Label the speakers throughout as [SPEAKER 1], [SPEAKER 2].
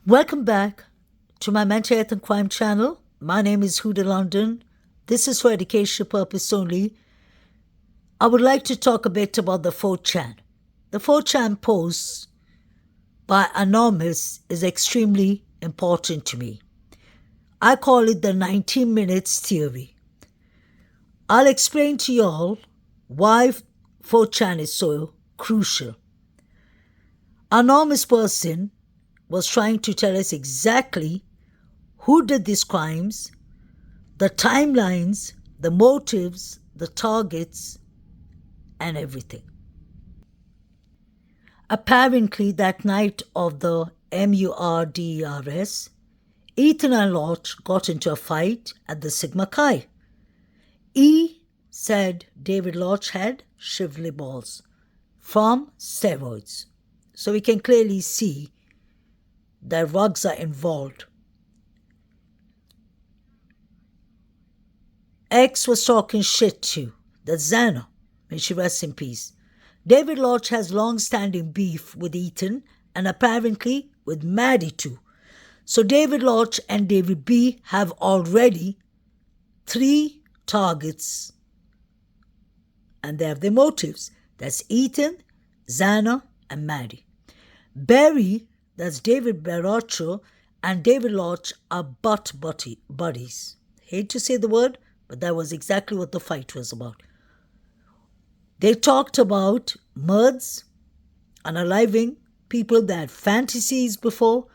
[SPEAKER 1] Welcome back to my mental health and crime channel. My name is Huda London. This is for educational purpose only. I would like to talk a bit about the 4chan. The 4chan post by Anonymous is extremely important to me. I call it the 19 minutes theory. I'll explain to you all why 4chan is so crucial. Anonymous person was trying to tell us exactly who did these crimes, the timelines, the motives, the targets, and everything. Apparently, that night of the MURDERS, Ethan and Lodge got into a fight at the Sigma Chi. E said David Lodge had shrivelly balls from steroids. So we can clearly see that drugs are involved. X was talking shit to that's Xana, may she rest in peace. David Lodge has long-standing beef with Ethan and apparently with Maddie too. So David Lodge and David B have already 3 targets and they have their motives. That's Ethan, Xana, and Maddie. Barry, that's David Baraccio, and David Lodge are butt buddies. Hate to say the word, but that was exactly what the fight was about. They talked about murds, unaliving people that had fantasies before,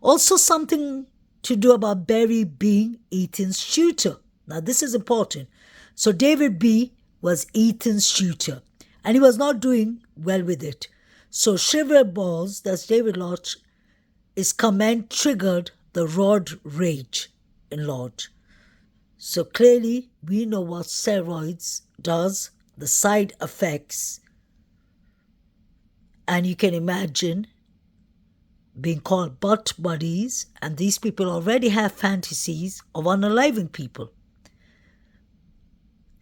[SPEAKER 1] also something to do about Barry being Ethan's tutor. Now this is important. So David B was Ethan's tutor, and he was not doing well with it. So shriveled balls, that's David Lodge, is comment triggered the rod rage in Lodge. So clearly we know what steroids does, the side effects, and you can imagine being called butt buddies, and these people already have fantasies of unaliving people.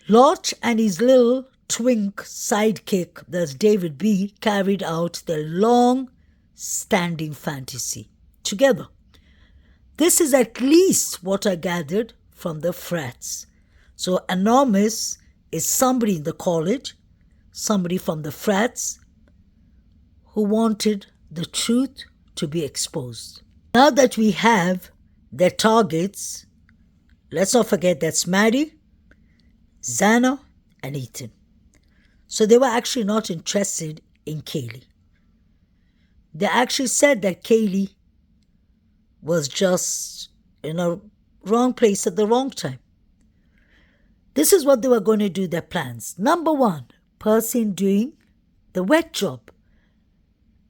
[SPEAKER 1] Lodge and his little twink sidekick, that's David B, carried out their long-standing fantasy together. This is at least what I gathered from the Frats. So Anonymous is somebody in the college, somebody from the Frats, who wanted the truth to be exposed. Now that we have their targets, let's not forget that's Maddie, Xana, and Ethan. So they were actually not interested in Kaylee. They actually said that Kaylee was just in a wrong place at the wrong time. This is what they were going to do, their plans. Number 1, person doing the wet job.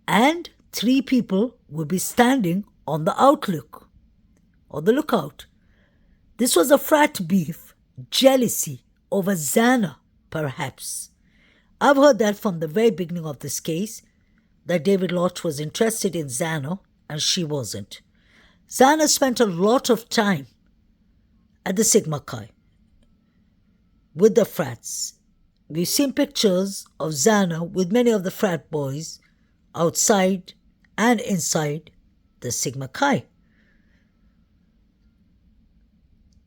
[SPEAKER 1] And 3 people would be standing on the outlook or the lookout. This was a frat beef, jealousy over Xana, perhaps. I've heard that from the very beginning of this case, that David Lodge was interested in Xana and she wasn't. Xana spent a lot of time at the Sigma Chi with the frats. We've seen pictures of Xana with many of the frat boys outside and inside the Sigma Chi.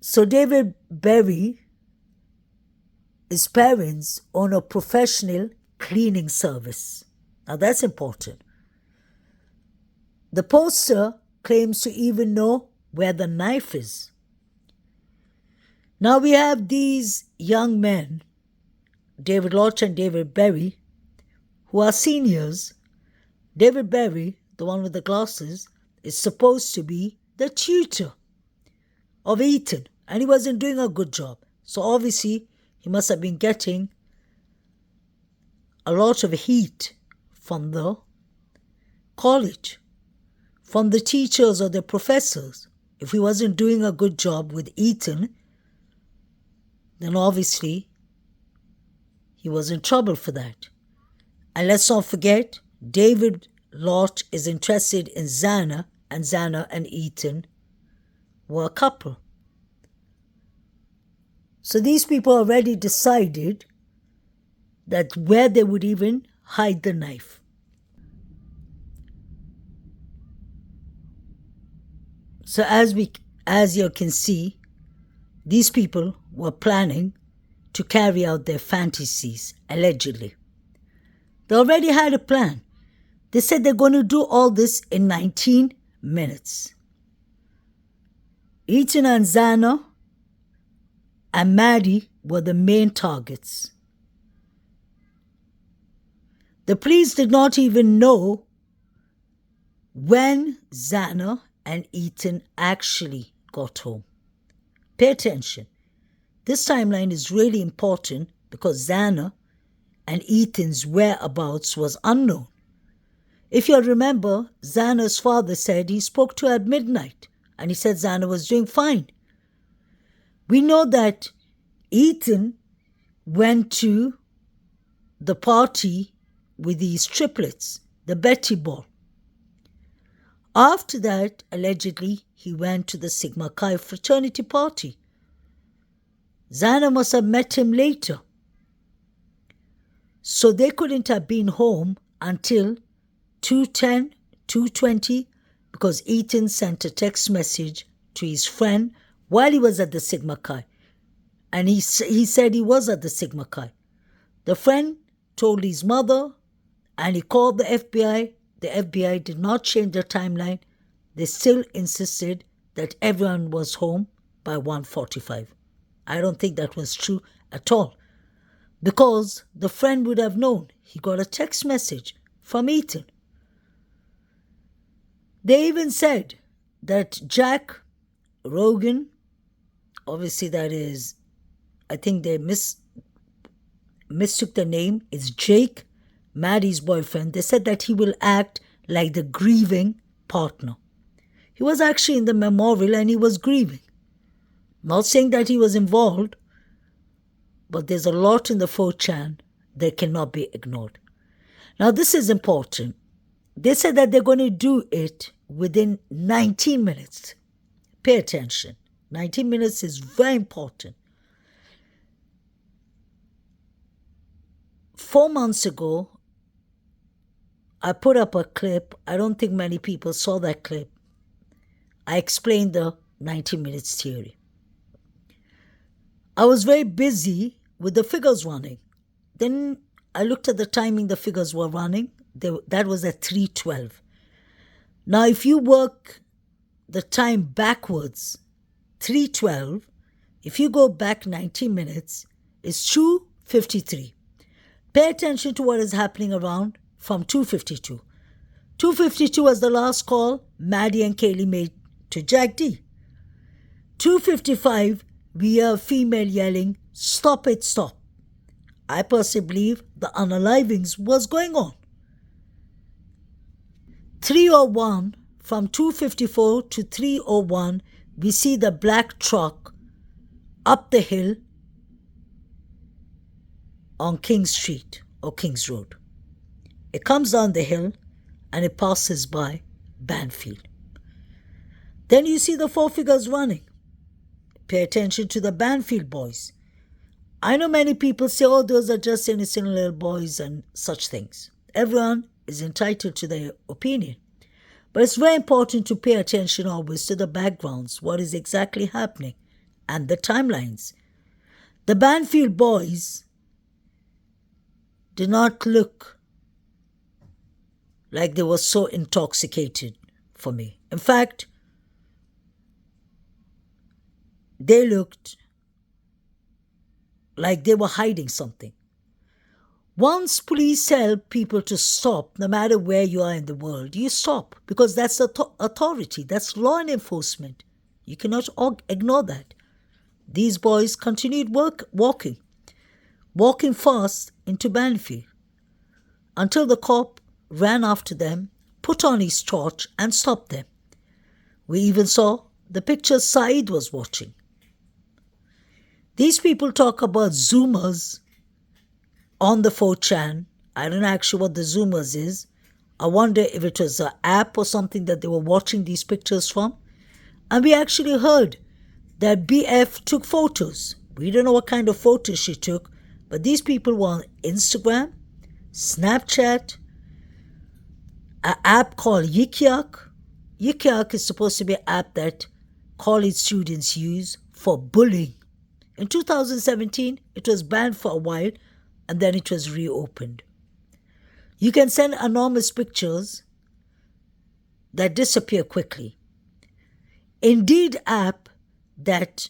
[SPEAKER 1] So David Berry, his parents own a professional cleaning service. Now that's important. The poster claims to even know where the knife is. Now we have these young men, David Lodge and David Berry, who are seniors. David Berry, the one with the glasses, is supposed to be the tutor of Ethan, and he wasn't doing a good job. So obviously he must have been getting a lot of heat from the college, from the teachers or the professors. If he wasn't doing a good job with Ethan, then obviously he was in trouble for that. And let's not forget, David Lodge is interested in Xana, and Xana and Ethan were a couple. So these people already decided that where they would even hide the knife. So as you can see, these people were planning to carry out their fantasies, allegedly. They already had a plan. They said they're going to do all this in 19 minutes. Ethan and Xana and Maddie were the main targets. The police did not even know when Xana and Ethan actually got home. Pay attention. This timeline is really important because Xana and Ethan's whereabouts was unknown. If you remember, Xana's father said he spoke to her at midnight and he said Xana was doing fine. We know that Ethan went to the party with these triplets, the Betty Ball. After that, allegedly, he went to the Sigma Chi fraternity party. Xana must have met him later. So they couldn't have been home until 2:10, 2:20, because Ethan sent a text message to his friend while he was at the Sigma Chi. And he said he was at the Sigma Chi. The friend told his mother and he called the FBI. The FBI did not change the timeline. They still insisted that everyone was home by 1:45. I don't think that was true at all, because the friend would have known. He got a text message from Ethan. They even said that Jack Rogan, obviously that is, I think they mistook the name, it's Jake, Maddie's boyfriend. They said that he will act like the grieving partner. He was actually in the memorial and he was grieving. Not saying that he was involved, but there's a lot in the 4chan that cannot be ignored. Now this is important. They said that they're going to do it within 19 minutes. Pay attention. 19 minutes is very important. 4 months ago, I put up a clip. I don't think many people saw that clip. I explained the 90 minutes theory. I was very busy with the figures running. Then I looked at the timing the figures were running. That was at 3:12. Now, if you work the time backwards, 3:12, if you go back 90 minutes, it's 2:53. Pay attention to what is happening around from 2:52. 2:52 was the last call Maddie and Kaylee made to Jack D. 2:55, we hear a female yelling, "Stop it, stop." I personally believe the unalivings was going on. 3:01, from 2:54 to 3:01, we see the black truck up the hill on King Street or King's Road. It comes down the hill and it passes by Banfield. Then you see the 4 figures running. Pay attention to the Banfield boys. I know many people say, oh, those are just innocent little boys and such things. Everyone is entitled to their opinion. But it's very important to pay attention always to the backgrounds, what is exactly happening, and the timelines. The Banfield boys did not look like they were so intoxicated for me. In fact, they looked like they were hiding something. Once police tell people to stop, no matter where you are in the world, you stop, because that's authority, that's law enforcement. You cannot ignore that. These boys continued walking fast into Banfield until the cop ran after them, put on his torch and stopped them. We even saw the picture Saeed was watching. These people talk about Zoomers on the 4chan. I don't know actually what the Zoomers is. I wonder if it was an app or something that they were watching these pictures from. And we actually heard that BF took photos. We don't know what kind of photos she took, but these people were on Instagram, Snapchat, an app called Yik Yak. Yik is supposed to be an app that college students use for bullying. In 2017, it was banned for a while and then it was reopened. You can send anonymous pictures that disappear quickly. Indeed app that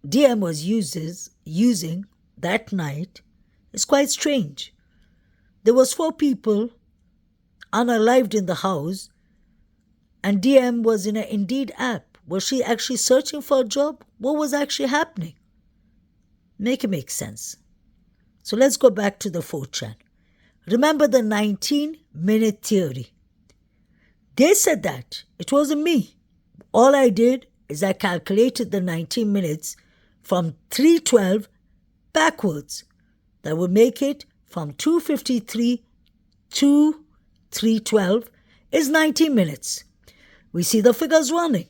[SPEAKER 1] DM was using that night is quite strange. There was 4 people unalived in the house and DM was in an Indeed app. Was she actually searching for a job? What was actually happening? Make it make sense. So let's go back to the 4chan. Remember the 19-minute theory. They said that. It wasn't me. All I did is I calculated the 19 minutes from 3:12 backwards. That would make it from 2:53 to 3:12 is 19 minutes. We see the figures running.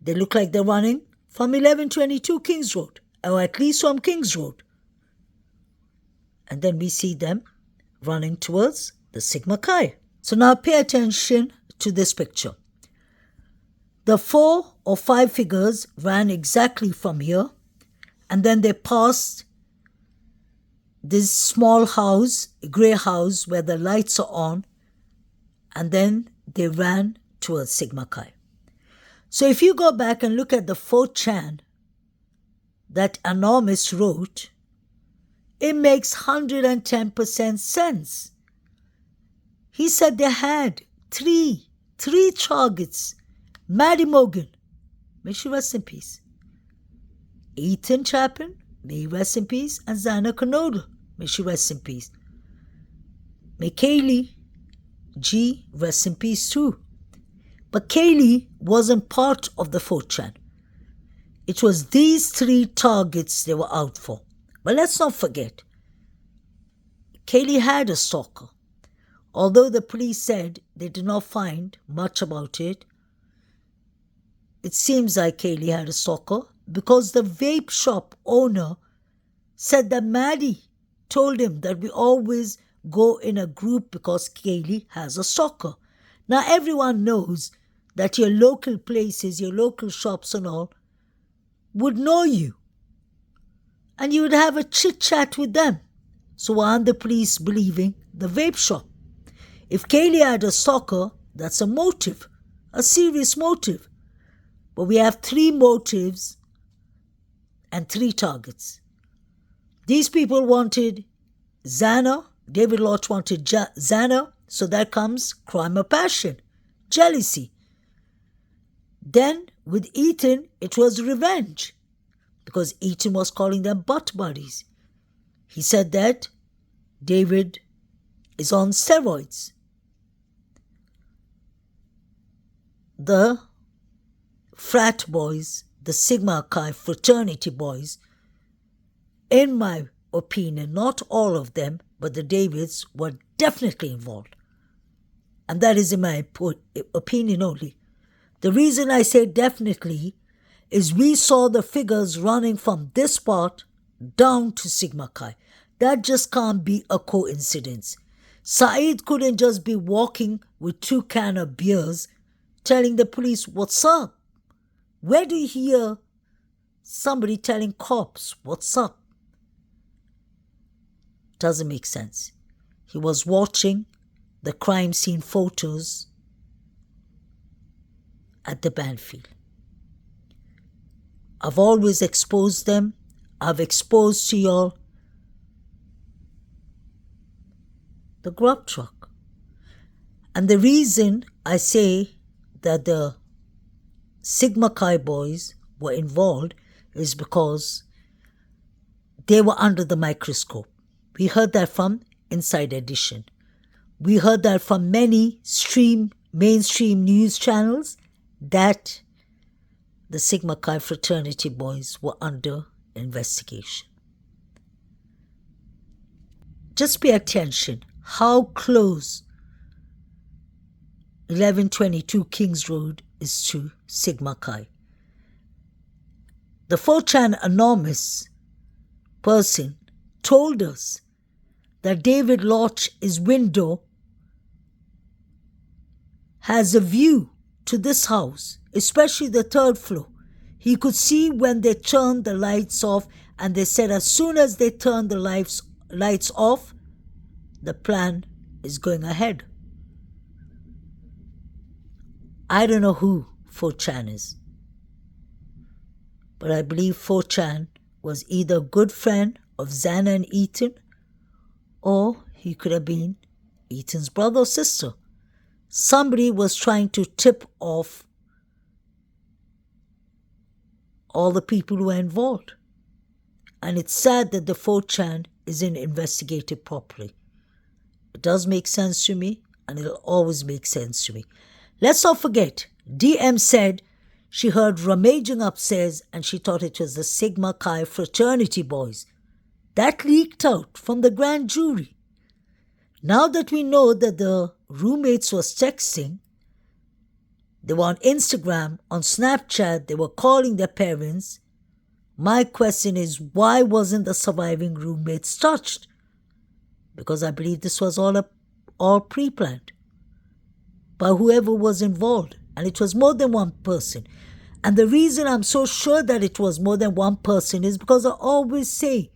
[SPEAKER 1] They look like they're running from 1122 Kings Road, or at least from Kings Road. And then we see them running towards the Sigma Chi. So now pay attention to this picture. The 4 or 5 figures ran exactly from here, and then they passed this small house, a grey house where the lights are on, and then they ran towards Sigma Chi. So if you go back and look at the 4chan that Anonymous wrote, it makes 110% sense. He said they had three targets. Maddie Morgan, may she rest in peace. Ethan Chapin, may he rest in peace. And Zana Kanoda, may she rest in peace. May Kaylee G rest in peace too. But Kaylee wasn't part of the 4chan. It was these 3 targets they were out for. But let's not forget, Kaylee had a stalker. Although the police said they did not find much about it, it seems like Kaylee had a stalker because the vape shop owner said that Maddie told him that we always go in a group because Kaylee has a stalker. Now everyone knows that your local places, your local shops and all would know you. And you would have a chit-chat with them. So why aren't the police believing the vape shop? If Kaylee had a stalker, that's a motive, a serious motive. But we have 3 motives and 3 targets. These people wanted Xana. David Lodge wanted Xana. So that comes crime of passion, jealousy. Then with Ethan, it was revenge. Because Ethan was calling them butt buddies. He said that David is on steroids. The frat boys, the Sigma Chi fraternity boys, in my opinion, not all of them, but the Davids were definitely involved. And that is in my opinion only. The reason I say definitely is we saw the figures running from this part down to Sigma Chi. That just can't be a coincidence. Saeed couldn't just be walking with 2 cans of beers telling the police, what's up? Where do you hear somebody telling cops, what's up? Doesn't make sense. He was watching the crime scene photos at the Banfield. I've always exposed them. I've exposed to y'all the grub truck. And the reason I say that the Sigma Chi boys were involved is because they were under the microscope. We heard that from Inside Edition. We heard that from many mainstream news channels that the Sigma Chi fraternity boys were under investigation. Just pay attention how close 1122 Kings Road is to Sigma Chi. The 4chan anonymous person told us that David Lodge's window has a view to this house, especially the third floor. He could see when they turned the lights off, and they said as soon as they turned the lights off, the plan is going ahead. I don't know who 4chan is, but I believe 4chan was either a good friend of Xana and Ethan, or he could have been Ethan's brother or sister. Somebody was trying to tip off all the people who were involved. And it's sad that the 4chan isn't investigated properly. It does make sense to me, and it'll always make sense to me. Let's not forget, DM said she heard rummaging upstairs and she thought it was the Sigma Chi fraternity boys. That leaked out from the grand jury. Now that we know that the roommates was texting, they were on Instagram, on Snapchat, they were calling their parents, my question is, why wasn't the surviving roommates touched? Because I believe this was all pre-planned by whoever was involved, and it was more than one person. And the reason I'm so sure that it was more than one person is because I always say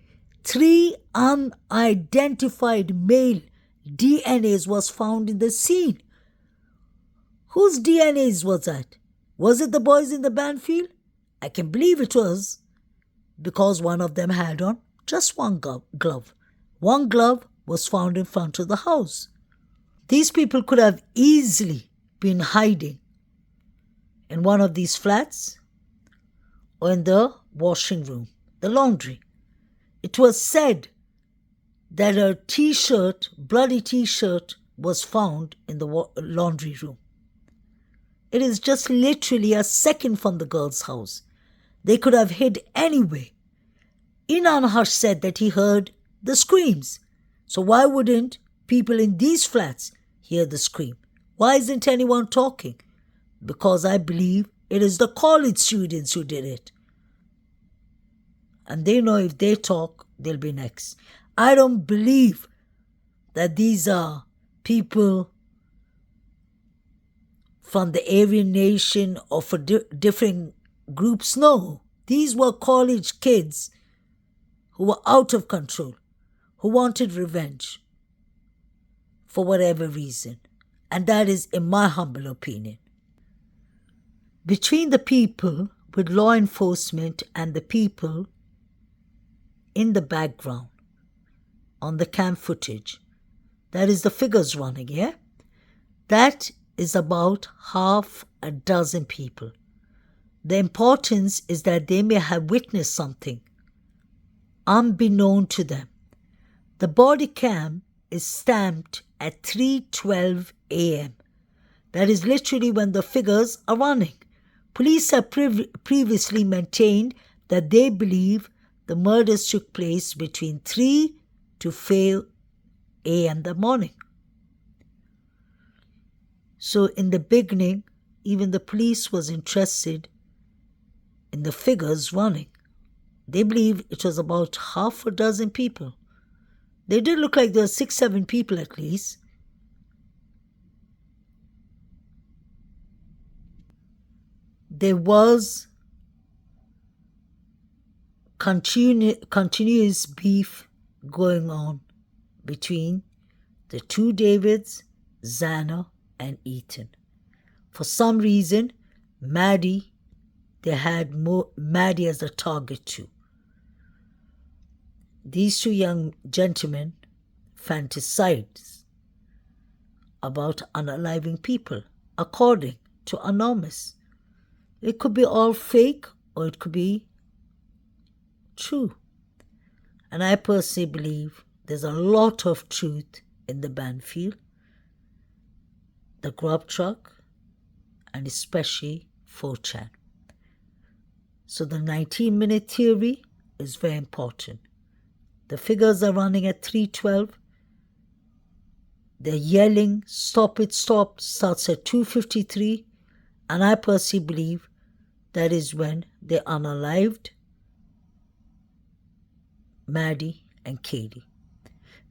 [SPEAKER 1] 3 unidentified male DNAs was found in the scene. Whose DNAs was that? Was it the boys in the band field? I can believe it was, because one of them had on just one glove. One glove was found in front of the house. These people could have easily been hiding in one of these flats or in the washing room, the laundry. It was said that a bloody t-shirt, was found in the laundry room. It is just literally a second from the girl's house. They could have hid anywhere. Inan Hush said that he heard the screams. So why wouldn't people in these flats hear the scream? Why isn't anyone talking? Because I believe it is the college students who did it. And they know if they talk, they'll be next. I don't believe that these are people from the Aryan nation or for different groups. No, these were college kids who were out of control, who wanted revenge for whatever reason. And that is, in my humble opinion. Between the people with law enforcement and the people in the background on the cam footage, that is the figures running, yeah? That is about half a dozen people. The importance is that they may have witnessed something unbeknown to them. The body cam is stamped at 3:12 a.m. That is literally when the figures are running. Police have previously maintained that they believe the murders took place between 3 to 4 a.m. the morning. So in the beginning, even the police was interested in the figures running. They believe it was about half a dozen people. They did look like there were 6-7 people at least. There was continuous beef going on between the two Davids, Xana and Ethan. For some reason, Maddie, they had Maddie as a target too. These two young gentlemen fantasized about unaliving people, according to Anonymous. It could be all fake or it could be true. And I personally believe there's a lot of truth in the Banfield, the grub truck, and especially 4chan. So the 19-minute theory is very important. The figures are running at 3:12. They're yelling, stop it, stop, starts at 2:53. And I personally believe that is when they unalived Maddie and Katie.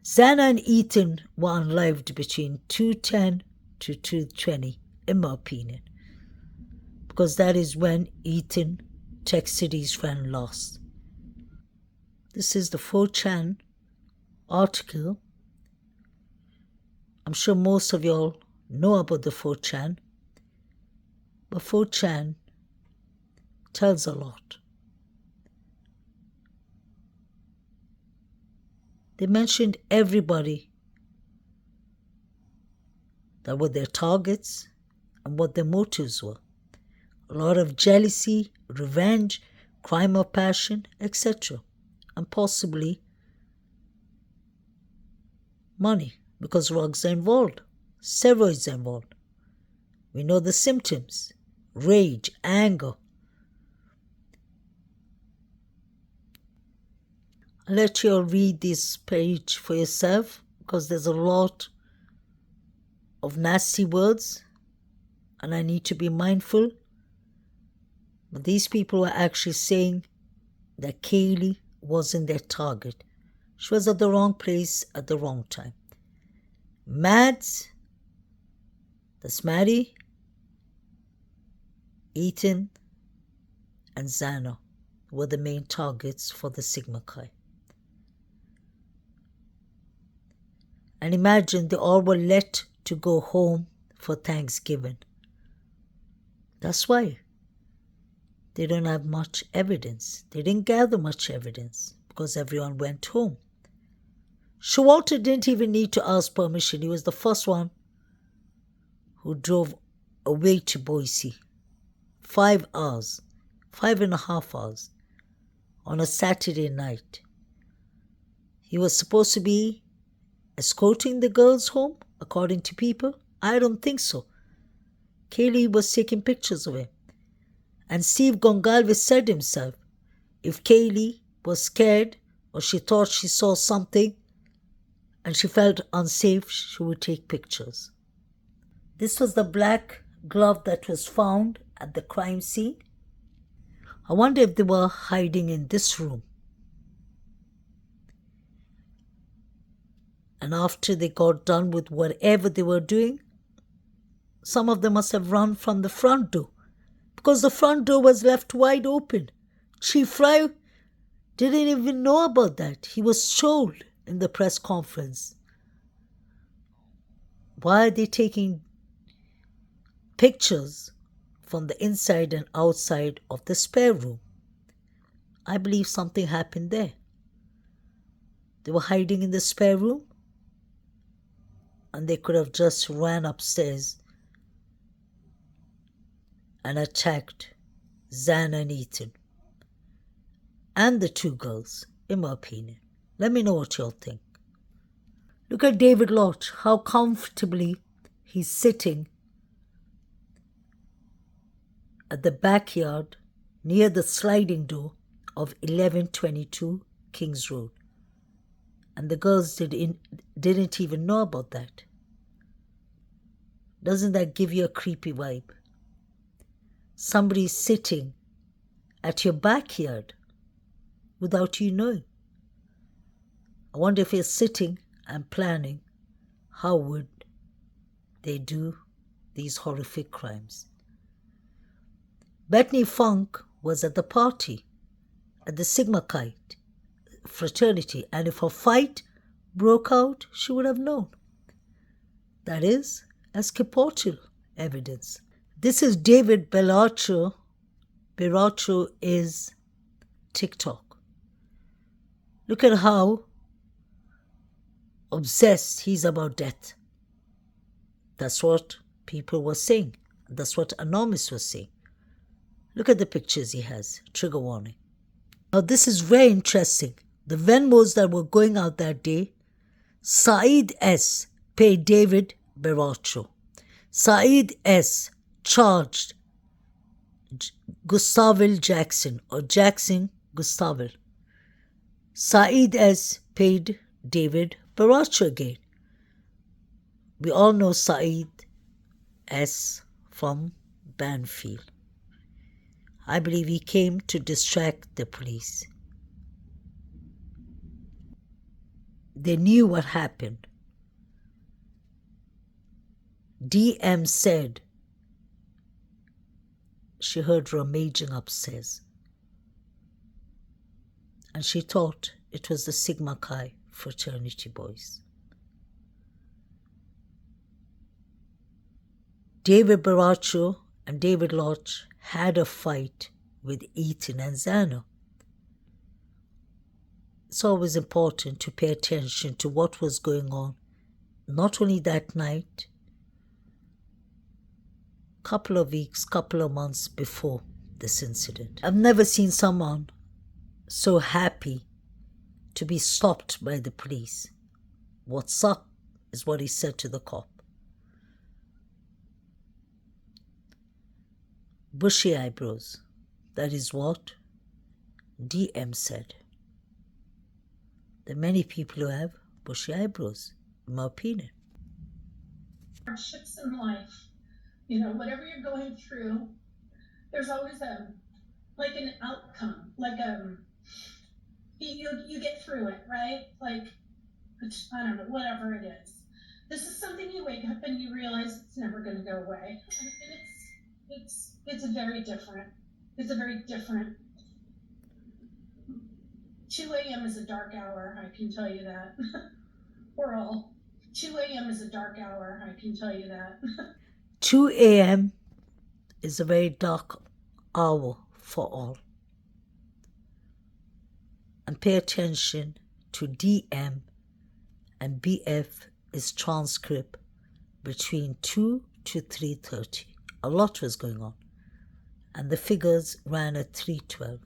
[SPEAKER 1] Xana and Ethan were unalived between 2:10 to 2:20, in my opinion. because that is when Ethan texted his friend last. This is the 4chan article. I'm sure most of y'all know about the 4chan, but 4chan tells a lot. They mentioned everybody that were their targets and what their motives were. A lot of jealousy, revenge, crime of passion, etc. And possibly money, because drugs are involved, steroids are involved. We know the symptoms: rage, anger. I'll let you all read this page for yourself, because there's a lot of nasty words and I need to be mindful. But these people were actually saying that Kaylee wasn't their target. She was at the wrong place at the wrong time. Mads, that's Maddie, Ethan, and Xana were the main targets for the Sigma Chi. And imagine they all were let to go home for Thanksgiving. That's why they don't have much evidence. They didn't gather much evidence because everyone went home. Showalter didn't even need to ask permission. He was the first one who drove away to Boise. 5 hours, 5.5 hours on a Saturday night. He was supposed to be escorting the girls home, according to people. I don't think so. Kaylee was taking pictures of him. And Steve Gongalves said himself, if Kaylee was scared or she thought she saw something and she felt unsafe, she would take pictures. This was the black glove that was found at the crime scene. I wonder if they were hiding in this room. And after they got done with whatever they were doing, some of them must have run from the front door, because the front door was left wide open. Chief Fry didn't even know about that. He was told in the press conference. Why are they taking pictures from the inside and outside of the spare room? I believe something happened there. They were hiding in the spare room, and they could have just ran upstairs and attacked Xana and Ethan and the 2 girls, in my opinion. Let me know what y'all think. Look at David Lodge, how comfortably he's sitting at the backyard near the sliding door of 1122 Kings Road. And the girls didn't even know about that. Doesn't that give you a creepy vibe? Somebody sitting at your backyard without you knowing. I wonder if you're sitting and planning how would they do these horrific crimes. Bethany Funk was at the party at the Sigma Chi fraternity, and if a fight broke out, she would have known. That is escapotal evidence. This is David Bellaccio. Bellaccio is TikTok. Look at how obsessed he's about death. That's what people were saying. That's what Anonymous was saying. Look at the pictures he has. Trigger warning. Now this is very interesting. The Venmos that were going out that day, Saeed S. paid David Bellaccio. Saeed S. charged Gustavil Jackson or Jackson Gustavil. Saeed S. paid David Bellaccio again. We all know Saeed S. from Banfield. I believe he came to distract the police. They knew what happened. DM said she heard rummaging upstairs, and she thought it was the Sigma Chi fraternity boys. David Baracho and David Lodge had a fight with Ethan and Xana. It's always important to pay attention to what was going on, not only that night, couple of weeks, couple of months before this incident. I've never seen someone so happy to be stopped by the police. "What's up?" is what he said to the cop. Bushy eyebrows. That is what DM said. There are many people who have bushy eyebrows, in my opinion.
[SPEAKER 2] Hardships in life, whatever you're going through, there's always an outcome, you get through it, right? I don't know, whatever it is. This is something you wake up and you realize it's never going to go away, and it's a very different. 2 a.m. is a dark hour, I can tell you that. 2 a.m. is a dark hour, I can tell you that.
[SPEAKER 1] 2 a.m. is a very dark hour for all. And pay attention to DM and BF is transcript between 2 to 3:30. A lot was going on, and the figures ran at 3:12.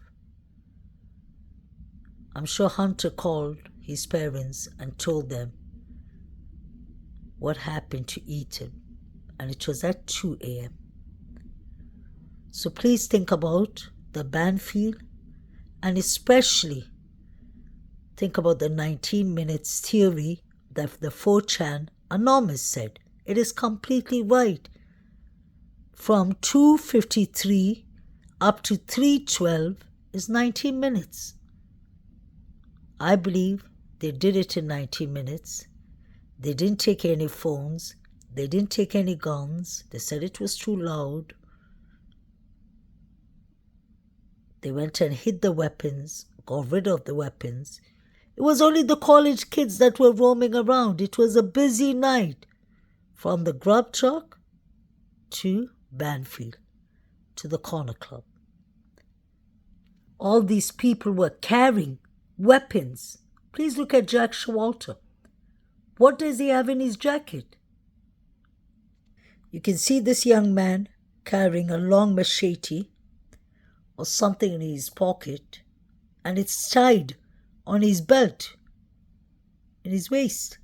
[SPEAKER 1] I'm sure Hunter called his parents and told them what happened to Ethan, and it was at 2 a.m. So please think about the Banfield, and especially think about the 19 minutes theory that the 4chan Anonymous said. It is completely right. From 2:53 up to 3:12 is 19 minutes. I believe they did it in 19 minutes. They didn't take any phones. They didn't take any guns. They said it was too loud. They went and hid the weapons, got rid of the weapons. It was only the college kids that were roaming around. It was a busy night. From the grub truck to Banfield, to the corner club. All these people were carrying weapons. Please look at Jack Showalter. What does he have in his jacket? You can see this young man carrying a long machete or something in his pocket, and it's tied on his belt, in his waist.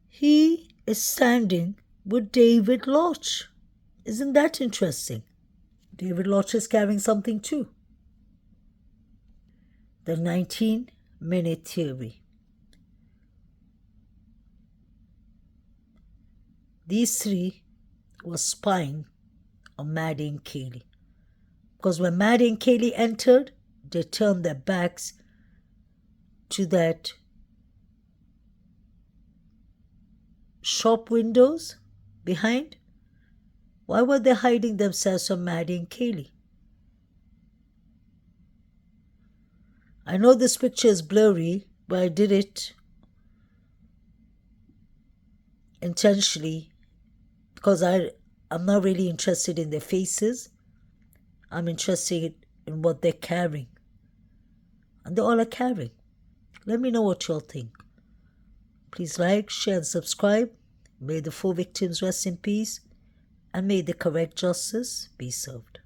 [SPEAKER 1] He is standing with David Lodge. Isn't that interesting? David Lodge is carrying something too. The 19-minute theory. These three were spying on Maddie and Kaylee. Because when Maddie and Kaylee entered, they turned their backs to that shop windows behind. Why were they hiding themselves from Maddie and Kaylee? I know this picture is blurry, but I did it intentionally because I'm not really interested in their faces. I'm interested in what they're carrying. And they all are carrying. Let me know what y'all think. Please like, share, and subscribe. May the 4 victims rest in peace, and may the correct justice be served.